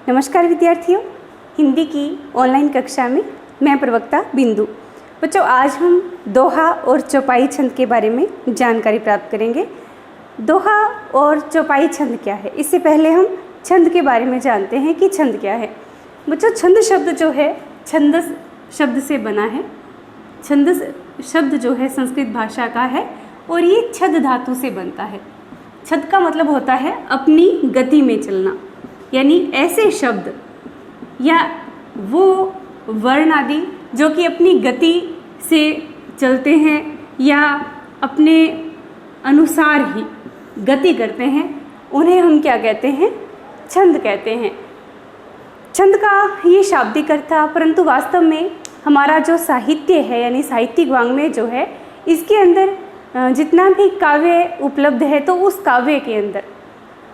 नमस्कार विद्यार्थियों, हिंदी की ऑनलाइन कक्षा में मैं प्रवक्ता बिंदु। बच्चों, आज हम दोहा और चौपाई छंद के बारे में जानकारी प्राप्त करेंगे। दोहा और चौपाई छंद क्या है, इससे पहले हम छंद के बारे में जानते हैं कि छंद क्या है। बच्चों, छंद शब्द जो है छंदस शब्द से बना है। छंदस शब्द जो है संस्कृत भाषा का है और ये छद धातु से बनता है। छद का मतलब होता है अपनी गति में चलना, यानी ऐसे शब्द या वो वर्ण आदि जो कि अपनी गति से चलते हैं या अपने अनुसार ही गति करते हैं, उन्हें हम क्या कहते हैं? छंद कहते हैं। छंद का ये शाब्दिक अर्थ था, परंतु वास्तव में हमारा जो साहित्य है यानी साहित्यिक वाङ्मय जो है, इसके अंदर जितना भी काव्य उपलब्ध है तो उस काव्य के अंदर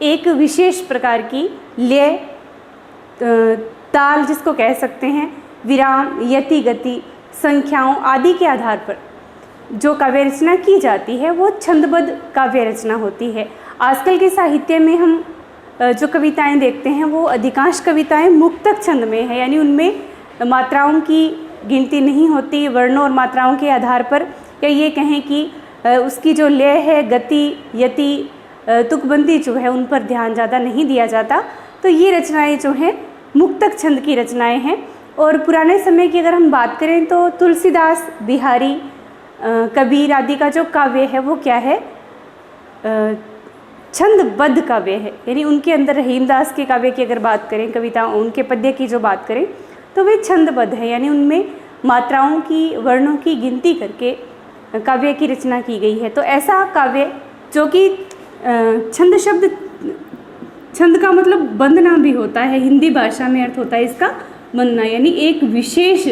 एक विशेष प्रकार की लय, ताल जिसको कह सकते हैं, विराम, यति, गति, संख्याओं आदि के आधार पर जो काव्य रचना की जाती है वो छंदबद्ध काव्य रचना होती है। आजकल के साहित्य में हम जो कविताएं देखते हैं वो अधिकांश कविताएं मुक्तक छंद में है, यानी उनमें मात्राओं की गिनती नहीं होती, वर्णों और मात्राओं के आधार पर, या ये कहें कि उसकी जो लय है, गति, यति, तुकबंदी जो है, उन पर ध्यान ज़्यादा नहीं दिया जाता। तो ये रचनाएं जो हैं मुक्तक छंद की रचनाएं हैं। और पुराने समय की अगर हम बात करें तो तुलसीदास, बिहारी, कबीर आदि का जो काव्य है वो क्या है? छंदबद्ध काव्य है। यानी उनके अंदर रहीमदास के काव्य की अगर बात करें, कविता उनके पद्य की जो बात करें तो वे छंदबद्ध है, यानी उनमें मात्राओं की, वर्णों की गिनती करके काव्य की रचना की गई है। तो ऐसा काव्य जो कि छंद शब्द, छंद का मतलब बंधना भी होता है, हिंदी भाषा में अर्थ होता है इसका बंधना, यानी एक विशेष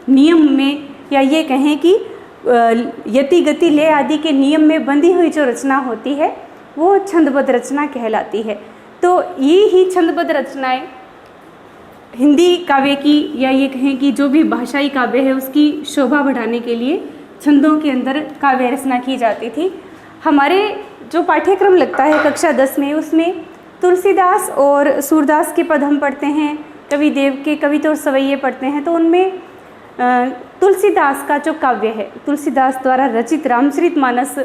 नियम में, या ये कहें कि यति, गति, लय आदि के नियम में बंधी हुई जो रचना होती है वो छंदबद्ध रचना कहलाती है। तो ये ही छंदबद्ध रचनाएं हिंदी काव्य की, या ये कहें कि जो भी भाषाई काव्य है उसकी शोभा बढ़ाने के लिए छंदों के अंदर काव्य रचना की जाती थी। हमारे जो पाठ्यक्रम लगता है कक्षा 10 में, उसमें तुलसीदास और सूरदास के पद हम पढ़ते हैं, कवि देव के कविता और सवैये पढ़ते हैं। तो उनमें तुलसीदास का जो काव्य है, तुलसीदास द्वारा रचित रामचरितमानस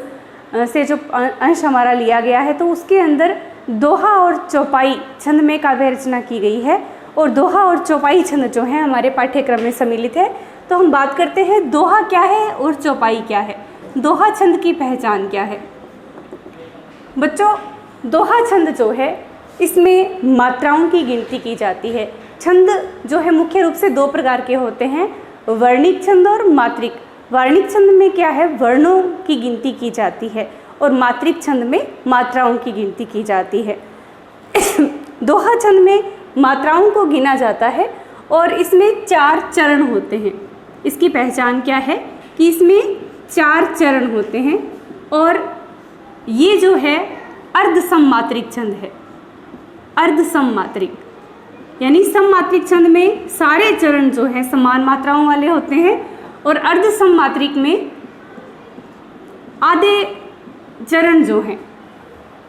से जो अंश हमारा लिया गया है, तो उसके अंदर दोहा और चौपाई छंद में काव्य रचना की गई है। और दोहा और चौपाई छंद जो है हमारे पाठ्यक्रम में सम्मिलित है। तो हम बात करते हैं दोहा क्या है और चौपाई क्या है। दोहा छंद की पहचान क्या है? बच्चों, दोहा छंद जो है इसमें मात्राओं की गिनती की जाती है। छंद जो है मुख्य रूप से दो प्रकार के होते हैं, वर्णिक छंद और मात्रिक। वर्णिक छंद में क्या है? वर्णों की गिनती की जाती है, और मात्रिक छंद में मात्राओं की गिनती की जाती है। दोहा छंद में मात्राओं को गिना जाता है और इसमें 4 चरण होते हैं। इसकी पहचान क्या है कि इसमें 4 चरण होते हैं, और ये जो है अर्ध सममात्रिक छंद है। अर्ध सममात्रिक यानी सममात्रिक छंद में सारे चरण जो है समान मात्राओं वाले होते हैं, और अर्ध सममात्रिक में आधे चरण जो हैं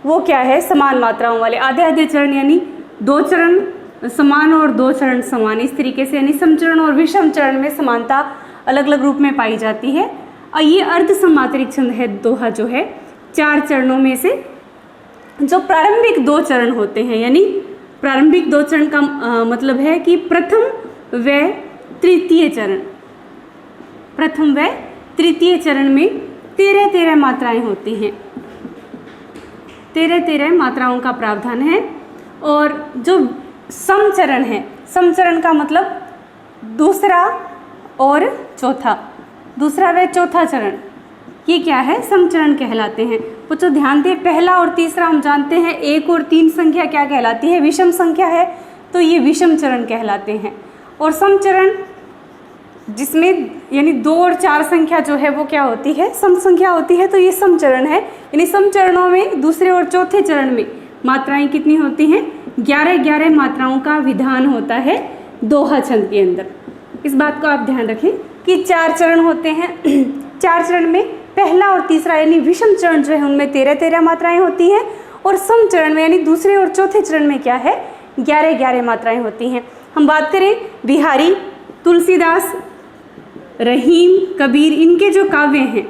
वो क्या है? समान मात्राओं वाले। आधे आधे चरण यानी 2 चरण समान और 2 चरण समान, इस तरीके से, यानी समचरण और विषम चरण में समानता अलग अलग रूप में पाई जाती है। और ये अर्ध सममात्रिक छंद है दोहा जो है। 4 चरणों में से जो प्रारंभिक 2 चरण होते हैं, यानी प्रारंभिक 2 चरण का मतलब है कि प्रथम व तृतीय चरण, प्रथम व तृतीय चरण में 13-13 मात्राएं होती हैं। 13-13 मात्राओं का प्रावधान है। और जो समचरण है, समचरण का मतलब दूसरा और चौथा, दूसरा व चौथा चरण, ये क्या है? समचरण कहलाते हैं। बच्चों ध्यान दें, पहला और तीसरा हम जानते हैं, 1 और 3 संख्या क्या कहलाती है? विषम संख्या है, तो ये विषम चरण कहलाते हैं। और समचरण जिसमें यानी 2 और 4 संख्या जो है वो क्या होती है? सम संख्या होती है, तो ये समचरण है। यानी समचरणों में दूसरे और चौथे चरण में मात्राएं कितनी होती हैं? 11-11 मात्राओं का विधान होता है दोहा छंद के अंदर। इस बात को आप ध्यान रखें कि 4 चरण होते हैं। 4 चरण में पहला और तीसरा यानी विषम चरण जो है उनमें 13-13 मात्राएं होती हैं, और सम चरण में यानी दूसरे और चौथे चरण में क्या है? 11 मात्राएं होती हैं। हम बात करें बिहारी, तुलसीदास, रहीम, कबीर, इनके जो काव्य हैं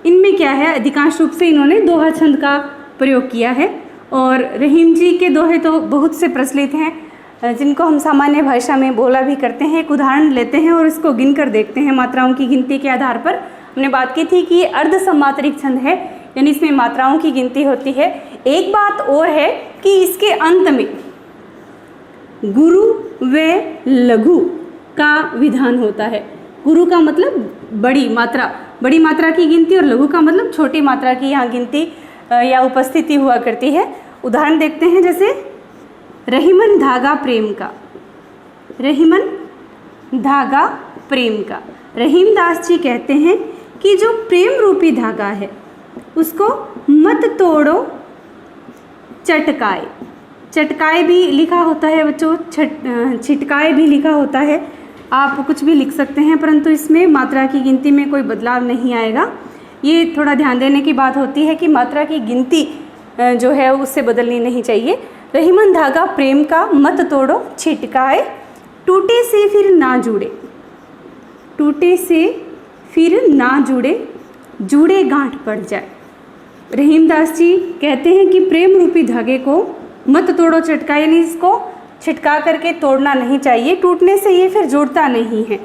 इनमें क्या है, अधिकांश रूप से इन्होंने दोहा छंद का प्रयोग किया है। और रहीम जी के दोहे तो बहुत से प्रचलित हैं जिनको हम सामान्य भाषा में बोला भी करते हैं। एक उदाहरण लेते हैं और इसको गिन कर देखते हैं मात्राओं की गिनती के आधार पर। हमने बात की थी कि ये अर्ध सम्मात्रिक छंद है, यानी इसमें मात्राओं की गिनती होती है। एक बात और है कि इसके अंत में गुरु व लघु का विधान होता है। गुरु का मतलब बड़ी मात्रा की गिनती और लघु का मतलब छोटी मात्रा की यहाँ गिनती या उपस्थिति हुआ करती है। उदाहरण देखते हैं, जैसे रहीमन धागा प्रेम का, रहीमन धागा प्रेम का। रहीमदास जी कहते हैं कि जो प्रेम रूपी धागा है उसको मत तोड़ो चटकाए। चटकाए भी लिखा होता है बच्चों, छिटकाए भी लिखा होता है, आप कुछ भी लिख सकते हैं, परंतु इसमें मात्रा की गिनती में कोई बदलाव नहीं आएगा। ये थोड़ा ध्यान देने की बात होती है कि मात्रा की गिनती जो है उससे बदलनी नहीं चाहिए। रहीमन धागा प्रेम का मत तोड़ो छिटकाए, टूटे से फिर ना जुड़े, टूटे से फिर ना जुड़े, जुड़े गांठ पड़ जाए। रहीमदास जी कहते हैं कि प्रेम रूपी धागे को मत तोड़ो चटकाए, यानी इसको छिटका करके तोड़ना नहीं चाहिए, टूटने से ये फिर जुड़ता नहीं है।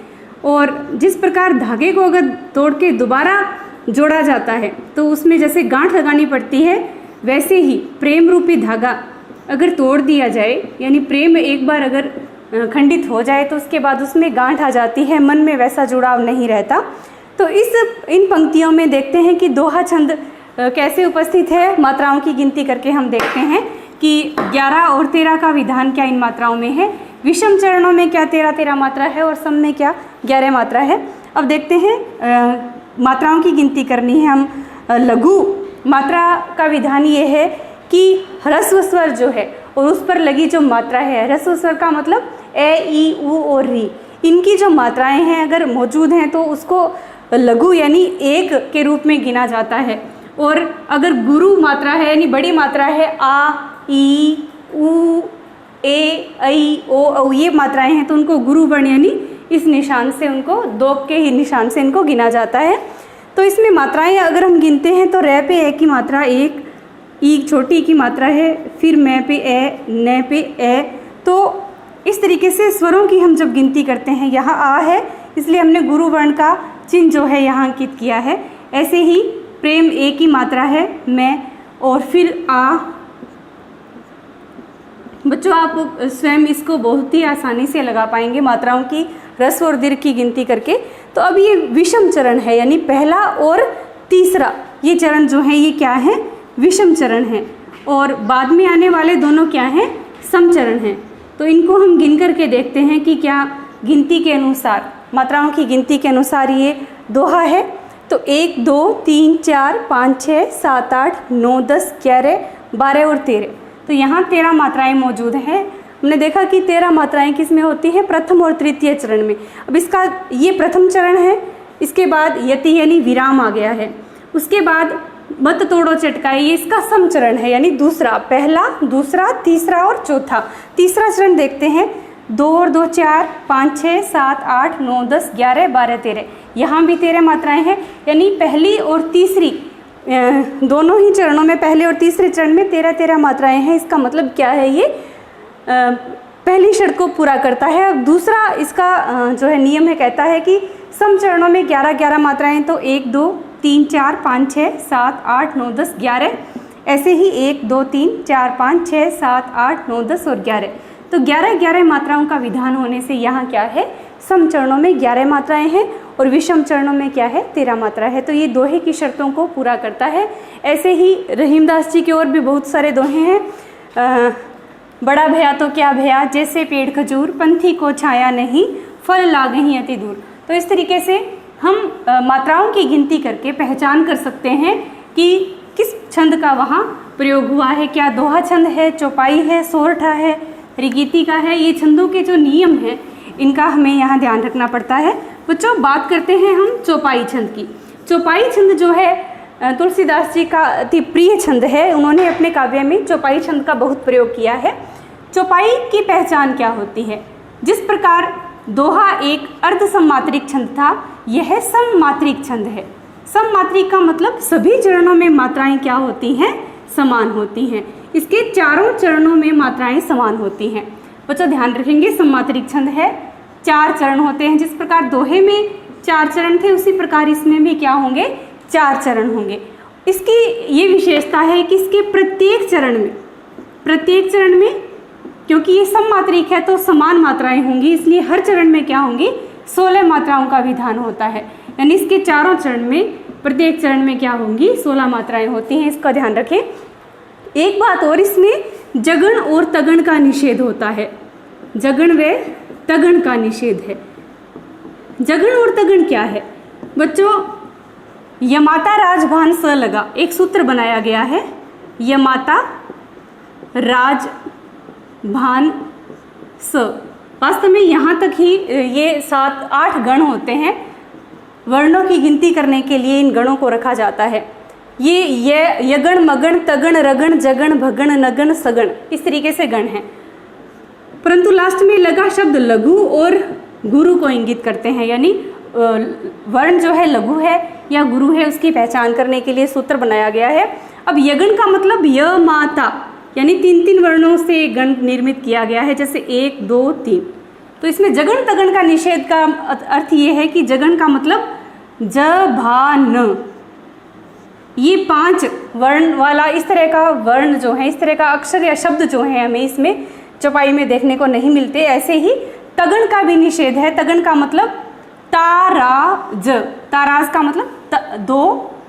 और जिस प्रकार धागे को अगर तोड़ के दोबारा जोड़ा जाता है तो उसमें जैसे गांठ लगानी पड़ती है, वैसे ही प्रेम रूपी धागा अगर तोड़ दिया जाए, यानी प्रेम एक बार अगर खंडित हो जाए तो उसके बाद उसमें गांठ आ जाती है, मन में वैसा जुड़ाव नहीं रहता। तो इन पंक्तियों में देखते हैं कि दोहा छंद कैसे उपस्थित है। मात्राओं की गिनती करके हम देखते हैं कि 11 और 13 का विधान क्या इन मात्राओं में है, विषम चरणों में क्या 13 मात्रा है और सम में क्या 11 मात्रा है। अब देखते हैं मात्राओं की गिनती करनी है हम। लघु मात्रा का विधान ये है कि ह्रस्व स्वर जो है और उस पर लगी जो मात्रा है, ह्रस्व स्वर का मतलब ए, ई, उ और री, इनकी जो मात्राएं हैं अगर मौजूद हैं तो उसको लघु यानी एक के रूप में गिना जाता है। और अगर गुरु मात्रा है यानी बड़ी मात्रा है, आ, ई, उ, ए, ऐ, ओ, औ, ये मात्राएं हैं तो उनको गुरु वर्ण यानी इस निशान से, उनको दोक के ही निशान से इनको गिना जाता है। तो इसमें मात्राएं अगर हम गिनते हैं तो रे पे ए की मात्रा 1, ई छोटी की मात्रा है, फिर मैं पे ए, न पे ए। तो इस तरीके से स्वरों की हम जब गिनती करते हैं, यहाँ आ है इसलिए हमने गुरु वर्ण का चिन्ह जो है यहाँ अंकित किया है। ऐसे ही प्रेम ए की मात्रा है, मैं, और फिर आ। बच्चों आप स्वयं इसको बहुत ही आसानी से लगा पाएंगे मात्राओं की ह्रस्व और दीर्घ की गिनती करके। तो अब ये विषम चरण है, यानी पहला और तीसरा ये चरण जो है ये क्या है, विषम चरण है, और बाद में आने वाले दोनों क्या हैं, सम चरण हैं। तो इनको हम गिन करके देखते हैं कि क्या गिनती के अनुसार, मात्राओं की गिनती के अनुसार ये दोहा है। तो 1, 2, 3, 4, 5, 6, 7, 8, 9, 10, 11, 12 और 13। तो यहाँ 13 मात्राएं मौजूद हैं। हमने देखा कि 13 मात्राएं किस में होती हैं, प्रथम और तृतीय चरण में। अब इसका ये प्रथम चरण है, इसके बाद यति यानी विराम आ गया है, उसके बाद मत तोड़ो चटकाए ये इसका सम चरण है, यानी दूसरा, पहला, दूसरा, तीसरा और चौथा। तीसरा चरण देखते हैं, 2 और 2 4, 5, 6, 7, 8, 9, 10, 11, 12, 13। यहाँ भी 13 मात्राएं हैं, यानी पहली और तीसरी दोनों ही चरणों में, पहले और तीसरे चरण में 13 मात्राएं हैं। इसका मतलब क्या है, ये पहली शर्त को पूरा करता है। अब दूसरा इसका जो है नियम है, कहता है कि सम चरणों में 11 मात्राएं, तो 1, 2, 3, 4, 5, 6, 7, 8, 9, 10, 11। ऐसे ही 1, 2, 3, 4, 5, 6, 7, 8, 9, 10 और 11। तो 11 मात्राओं का विधान होने से यहाँ क्या है, सम चरणों में 11 मात्राएं हैं और विषम चरणों में क्या है, 13 मात्रा है। तो ये दोहे की शर्तों को पूरा करता है। ऐसे ही रहीमदास जी की और भी बहुत सारे दोहे हैं। बड़ा भया तो क्या भया, जैसे पेड़ खजूर, पंथी को छाया नहीं, फल लागहीं अति दूर। तो इस तरीके से हम मात्राओं की गिनती करके पहचान कर सकते हैं कि किस छंद का वहाँ प्रयोग हुआ है, क्या दोहा छंद है, चौपाई है, सोरठा है, रिगीति का है। ये छंदों के जो नियम हैं इनका हमें यहाँ ध्यान रखना पड़ता है। बच्चों बात करते हैं हम चौपाई छंद की। चौपाई छंद जो है तुलसीदास जी का अति प्रिय छंद है। उन्होंने अपने काव्य में चौपाई छंद का बहुत प्रयोग किया है। चौपाई की पहचान क्या होती है? जिस प्रकार दोहा एक अर्ध सममात्रिक छंद था, यह सममात्रिक छंद है। सममात्रिक का मतलब सभी चरणों में मात्राएं क्या होती हैं? समान होती हैं। इसके चारों चरणों में मात्राएं समान होती हैं। बच्चों ध्यान रखेंगे, सममात्रिक छंद है, 4 चरण होते हैं। जिस प्रकार दोहे में 4 चरण थे, उसी प्रकार इसमें भी क्या होंगे? 4 चरण होंगे। इसकी ये विशेषता है कि इसके प्रत्येक चरण में क्योंकि ये सममात्रिक है तो समान मात्राएं होंगी, इसलिए हर चरण में क्या होंगी? 16 मात्राओं का विधान होता है। यानी इसके चारों चरण में, प्रत्येक चरण में क्या होंगी? 16 मात्राएं होती हैं। इसका ध्यान रखें। एक बात और, इसमें जगण और तगण का निषेध होता है। जगण व तगण का निषेध है। जगण और तगण क्या है बच्चों? यमाता राजभान स लगा, एक सूत्र बनाया गया है। यमाता राज भान स, वास्तव में यहाँ तक ही ये 7-8 गण होते हैं। वर्णों की गिनती करने के लिए इन गणों को रखा जाता है। ये यगण मगण तगण रगण जगण भगण नगण सगण, इस तरीके से गण हैं। परंतु लास्ट में लगा शब्द लघु और गुरु को इंगित करते हैं, यानी वर्ण जो है लघु है या गुरु है, उसकी पहचान करने के लिए सूत्र बनाया गया है। अब यगण का मतलब य माता, यानी 3-3 वर्णों से गण निर्मित किया गया है, जैसे 1 2 3। तो इसमें जगण तगण का निषेध का अर्थ ये है कि जगण का मतलब ज भा न, ये 5 वर्ण वाला इस तरह का वर्ण जो है, इस तरह का अक्षर या शब्द जो है हमें इसमें चौपाई में देखने को नहीं मिलते। ऐसे ही तगण का भी निषेध है। तगण का मतलब ताराज, ताराज का मतलब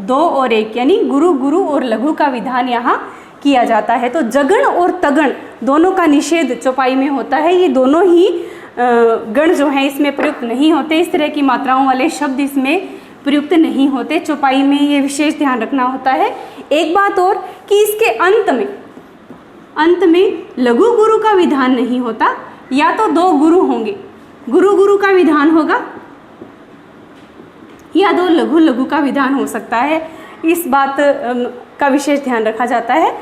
2 और 1, यानी गुरु गुरु और लघु का विधान यहाँ किया जाता है। तो जगण और तगण दोनों का निषेध चौपाई में होता है। ये दोनों ही गण जो हैं इसमें प्रयुक्त नहीं होते, इस तरह की मात्राओं वाले शब्द इसमें प्रयुक्त नहीं होते। चौपाई में ये विशेष ध्यान रखना होता है। एक बात और कि इसके अंत में लघु गुरु का विधान नहीं होता, या तो 2 गुरु होंगे, गुरु गुरु का विधान होगा, या 2 लघु लघु का विधान हो सकता है। इस बात का विशेष ध्यान रखा जाता है।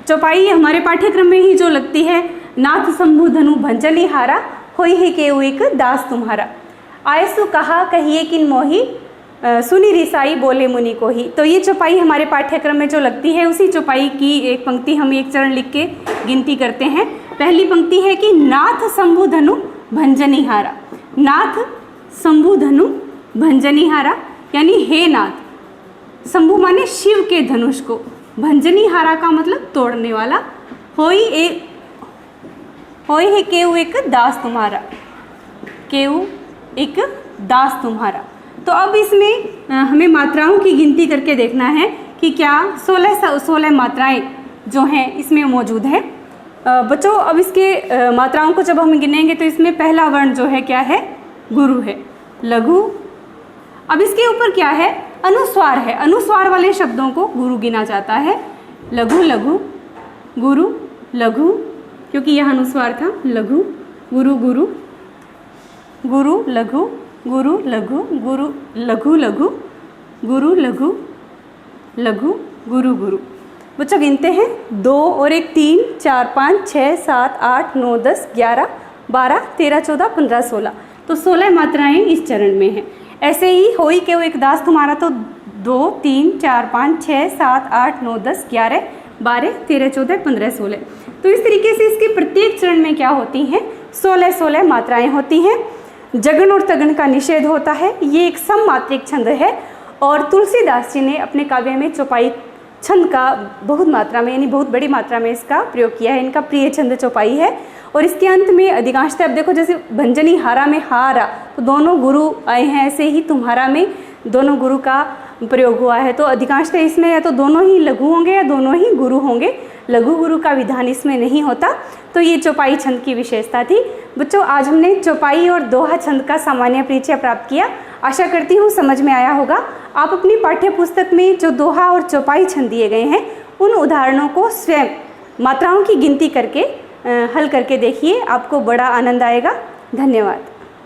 चौपाई हमारे पाठ्यक्रम में ही जो लगती है, नाथ शंभु धनु भंजली हारा, होई है केउ एक दास तुम्हारा, आयसु कहा कहिए किन मोही, सुनी रिसाई बोले मुनि को ही। तो ये चौपाई हमारे पाठ्यक्रम में जो लगती है, उसी चौपाई की एक पंक्ति हम एक चरण लिख के गिनती करते हैं। पहली पंक्ति है कि नाथ शंभु धनु भंजनी हारा। नाथ शंभु धनु भंजनी हारा, यानी हे नाथ, शंभु माने शिव के धनुष को, भंजनी हारा का मतलब तोड़ने वाला, होई है केउ एक दास तुम्हारा, केउ एक दास तुम्हारा। तो अब इसमें हमें मात्राओं की गिनती करके देखना है कि क्या 16 मात्राएं जो हैं इसमें मौजूद है। बच्चों अब इसके मात्राओं को जब हम गिनेंगे तो इसमें पहला वर्ण जो है क्या है? गुरु है। लघु, अब इसके ऊपर क्या है? अनुस्वार है। अनुस्वार वाले शब्दों को गुरु गिना जाता है। लघु लघु, गुरु लघु, क्योंकि यह अनुस्वार था। लघु गुरु गुरु, गुरु लघु, गुरु लघु, गुरु लघु लघु, गुरु लघु लघु, गुरु गुरु। बच्चों गिनते हैं, 2 और 1 3 4 5 6 7 8 9 10 11 12 13 14 15 16। तो 16 मात्राएं इस चरण में हैं। ऐसे ही होई केउ एक दास तुम्हारा, तो 2 3 4 5 6 7 8 9 10 11 12 13 14 15 16। तो इस तरीके से इसके प्रत्येक चरण में क्या होती हैं? 16 मात्राएं होती हैं। जगन और तगन का निषेध होता है। ये एक सममात्रिक छंद है और तुलसीदास जी ने अपने काव्य में चौपाई छंद का बहुत मात्रा में, यानी बहुत बड़ी मात्रा में इसका प्रयोग किया है। इनका प्रिय छंद चौपाई है। और इसके अंत में अधिकांशतः, अब देखो जैसे भंजनी हारा में हारा तो दोनों गुरु आए हैं, ऐसे ही तुम्हारा में दोनों गुरु का प्रयोग हुआ है। तो अधिकांशतः इसमें या तो दोनों ही लघु होंगे या दोनों ही गुरु होंगे, लघु गुरु का विधान इसमें नहीं होता। तो ये चौपाई छंद की विशेषता थी। बच्चों आज हमने चौपाई और दोहा छंद का सामान्य परिचय प्राप्त किया। आशा करती हूँ समझ में आया होगा। आप अपनी पाठ्य पुस्तक में जो दोहा और चौपाई छंद दिए गए हैं उन उदाहरणों को स्वयं मात्राओं की गिनती करके हल करके देखिए, आपको बड़ा आनंद आएगा। धन्यवाद।